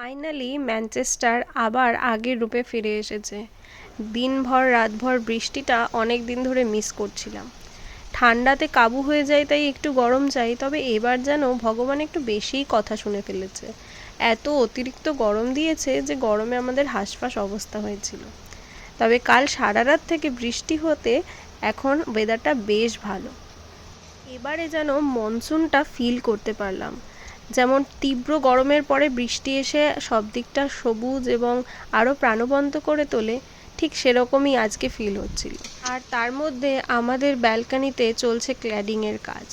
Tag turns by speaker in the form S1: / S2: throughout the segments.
S1: Finally Manchester আবার আগের রূপে ফিরে এসেছে। দিনভর রাতভর বৃষ্টিটা অনেক দিন ধরে মিস করছিলাম। ঠান্ডাতে কাবু হয়ে যায় তাই একটু গরম চাই, তবে এবার যেন ভগবান একটু বেশিই কথা শুনে ফেলেছে। এত অতিরিক্ত গরম দিয়েছে যে গরমে আমাদের হাঁসফাঁস অবস্থা হয়েছিল। তবে কাল সারা রাত থেকে বৃষ্টি হতে এখন ওয়েদারটা বেশ ভালো। এবারে যেন মনসুনটা ফিল করতে পারলাম। যেমন তীব্র গরমের পরে বৃষ্টি এসে সব দিকটা সবুজ এবং আরও প্রাণবন্ত করে তোলে, ঠিক সেরকমই আজকে ফিল হচ্ছিল। আর তার মধ্যে আমাদের ব্যালকনিতে চলছে ক্ল্যাডিংয়ের কাজ।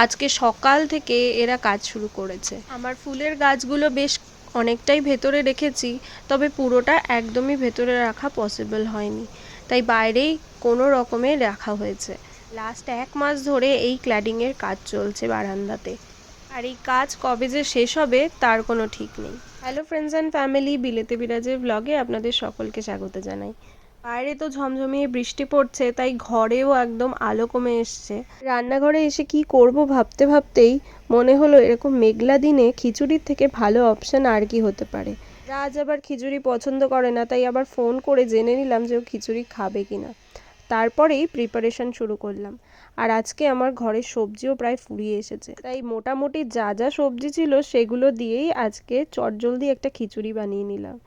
S1: আজকে সকাল থেকে এরা কাজ শুরু করেছে। আমার ফুলের গাছগুলো বেশ অনেকটাই ভেতরে রেখেছি, তবে পুরোটা একদমই ভেতরে রাখা পসিবল হয়নি, তাই বাইরেই কোনো রকমে রাখা হয়েছে। লাস্ট 1 মাস ধরে এই ক্ল্যাডিংয়ের কাজ চলছে বারান্দাতে, আর এই কাজ কবে যে শেষ হবে তার কোনো ঠিক নেই। হ্যালো ফ্রেন্ডস অ্যান্ড ফ্যামিলি, বিলেতে বিরাজের ব্লগে আপনাদের সকলকে স্বাগত জানাই। বাইরে তো ঝমঝমিয়ে বৃষ্টি পড়ছে, তাই ঘরেও একদম আলো কমে এসছে। রান্নাঘরে এসে কি করব ভাবতে ভাবতেই মনে হলো এরকম মেঘলা দিনে খিচুড়ির থেকে ভালো অপশান আর কি হতে পারে। রাজ আবার খিচুড়ি পছন্দ করে না, তাই আবার ফোন করে জেনে নিলাম যে ও খিচুড়ি খাবে কিনা। তারপরেই প্রিপারেশন শুরু করলাম। আর আজকে আমার ঘরের সবজিও প্রায় ফুরিয়ে এসেছে, তাই মোটামুটি যা যা সবজি ছিল সেগুলো দিয়েই আজকে চটজলদি একটা খিচুড়ি বানিয়ে নিলাম।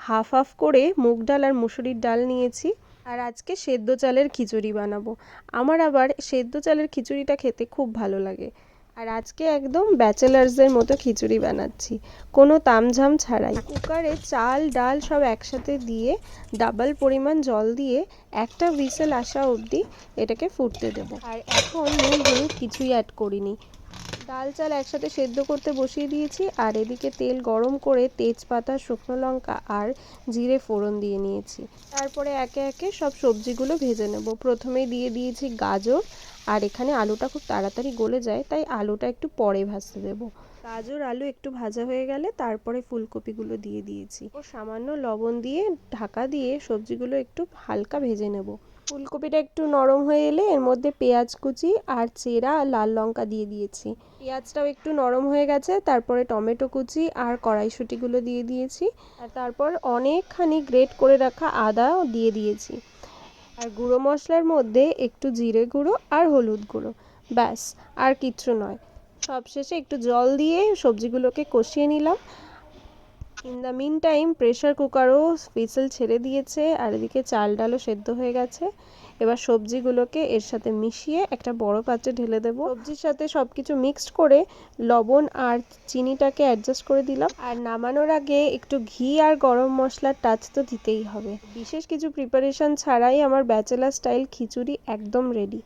S1: হাফ হাফ করে মুগ ডাল আর মুসুরির ডাল নিয়েছি, আর আজকে সেদ্ধ চালের খিচুড়ি বানাবো। আমার আবার সেদ্ধ চালের খিচুড়িটা খেতে খুব ভালো লাগে। আর আজকে একদম ব্যাচেলার্সদের মতো খিচুড়ি বানাচ্ছি, কোনো তামঝাম ছাড়াই। কুকারে চাল ডাল সব একসাথে দিয়ে ডাবল পরিমাণ জল দিয়ে একটা হুইসেল আসা অবধি এটাকে ফুটতে দেব। আর এখন নুন হলুদ কিছুই অ্যাড করিনি। ডাল চাল একসাথে সেদ্ধ করতে বসিয়ে দিয়েছি, আর এদিকে তেল গরম করে তেজপাতা, শুকনো লঙ্কা আর জিরে ফোড়ন দিয়ে নিয়েছি। তারপরে একে একে সব সবজিগুলো ভেজে নেব। প্রথমেই দিয়ে দিয়েছি গাজর, আর এখানে আলুটা খুব তাড়াতাড়ি গলে যায় তাই আলুটা একটু পরে ভাজতে দেব। গাজর আলু একটু ভাজা হয়ে গেলে তারপরে ফুলকপিগুলো দিয়ে দিয়েছি ও সামান্য লবণ দিয়ে ঢাকা দিয়ে সবজিগুলো একটু হালকা ভেজে নেব। ফুলকপিটা একটু নরম হয়ে এলে এর মধ্যে পেঁয়াজ কুচি আর চেরা লাল লঙ্কা দিয়ে দিয়েছি। পেঁয়াজটাও একটু নরম হয়ে গেছে, তারপরে টমেটো কুচি আর কড়াইশুঁটিগুলো দিয়ে দিয়েছি, আর তারপর অনেকখানি গ্রেট করে রাখা আদাও দিয়ে দিয়েছি। আর গুঁড়ো মশলার মধ্যে একটু জিরে গুঁড়ো আর হলুদ গুঁড়ো, ব্যাস আর কিচ্ছু নয়। সবশেষে একটু জল দিয়ে সবজিগুলোকে কষিয়ে নিলাম। In the mean time pressure কুকারও হুইসেল ছেড়ে দিয়েছে, আর এদিকে চাল ডালও সেদ্ধ হয়ে গেছে। এবার সবজিগুলোকে এর সাথে মিশিয়ে একটা বড় পাত্রে ঢেলে দেবো। সবজির সাথে সব কিছু মিক্সড করে লবণ আর চিনিটাকে অ্যাডজাস্ট করে দিলাম। আর নামানোর আগে একটু ঘি আর গরম মশলার টাচ তো দিতেই হবে। বিশেষ কিছু প্রিপারেশন ছাড়াই আমার ব্যাচেলার স্টাইল খিচুড়ি একদম রেডি।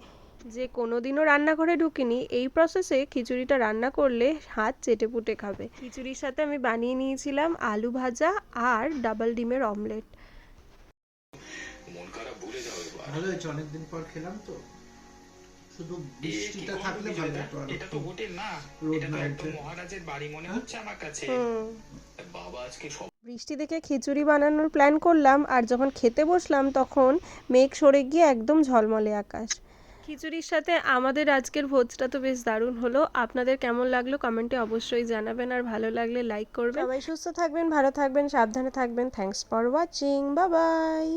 S1: যে কোনোদিনও রান্নাঘরে ঢুকিনি, এই প্রসেসে খিচুড়িটা রান্না করলে হাত চেটেপুটে খাবে। খিচুড়ির সাথে আমি বানিয়ে নিয়েছিলাম আলু ভাজা আর ডাবল ডিমের অমলেট।
S2: ভালো হয়েছে, অনেকদিন পর খেলাম তো। শুধু বৃষ্টিটা থাকলে ভালো হতো।
S3: এটা তো হোটেল না, এটা তো একদম মহারাজের বাড়ি মনে হচ্ছে আমার কাছে। বাবা আজকে সব
S1: বৃষ্টি দেখে খিচুড়ি বানানোর প্ল্যান করলাম, আর যখন খেতে বসলাম তখন মেঘ সরে গিয়ে একদম ঝলমলে আকাশ। খিচুড়ির সাথে আমাদের আজকের ভোজটা তো বেশ দারুণ হলো। আপনাদের কেমন লাগলো কমেন্টে অবশ্যই জানাবেন, আর ভালো লাগলে লাইক করবেন। সবাই সুস্থ থাকবেন, ভালো থাকবেন, সাবধানে থাকবেন। Thanks for watching, bye bye.